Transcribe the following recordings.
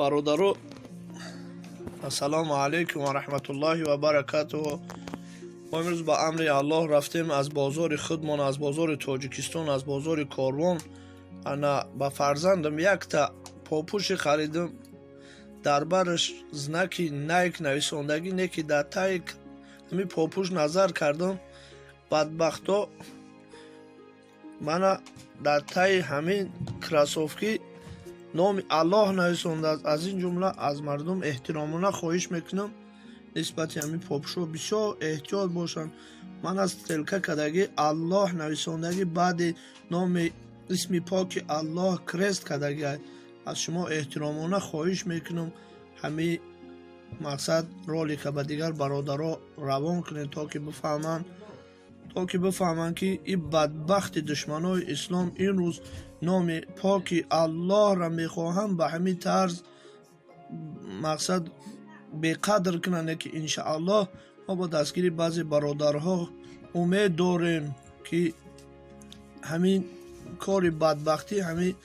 برادرو السلام علیکم و رحمت الله و برکاته. ما امروز با امر الله رفتیم از بازار خودمان، از بازار تاجیکستان، از بازار کاروان. انا با فرزندم یک تا پاپوش خریدم، در برش زنکی نایک نویسندگی نکی در تایک همی پاپوش نظر کردم. بدبختا من در تای همین کراسوفکی نام الله نویسنده است. از این جمله از مردم احترامانه خواهش میکنم نسبت همین پاپوشو بسیار احتیاط باشن. من از تلکه کدگی الله نویسندگی بعد نام اسم پاک الله کرست کدگی از شما احترامانه خواهش میکنم همین مقصد رولی که به دیگر برادرها روان کنید تا که بفهمن که این بدبخت دشمنای اسلام این روز نام پاک الله را میخواهم به همین طرز مقصد بقدر کنن که انشاءالله ما با دستگیری بعضی برادرها امید داریم که همین کار بدبختی همین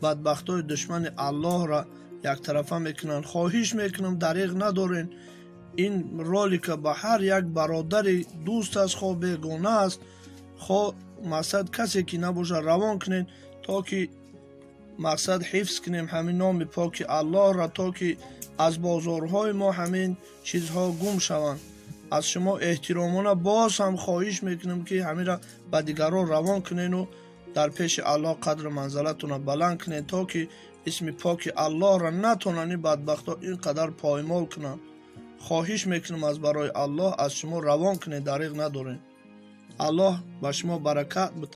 بدبختای دشمن الله را یک طرفه میکنن. خواهش میکنم دریغ ندارین. این رولی که به هر یک برادر دوست است خواه بیگانه است خواه مقصد کسی که نباشه روان کنین تا که مقصد حفظ کنیم همین نام پاک الله را تا که از بازارهای ما همین چیزها گم شوند. از شما احترامانه باز هم خواهش میکنم که همین را به دیگران روان کنین و در پیش الله قدر منزلتون را بلند کنین تا که اسم پاک الله را نتونن بدبختا اینقدر پایمال کنن. خواهش میکنم از برای الله از شما روان کنین، دریغ ندارین. الله به شما برکت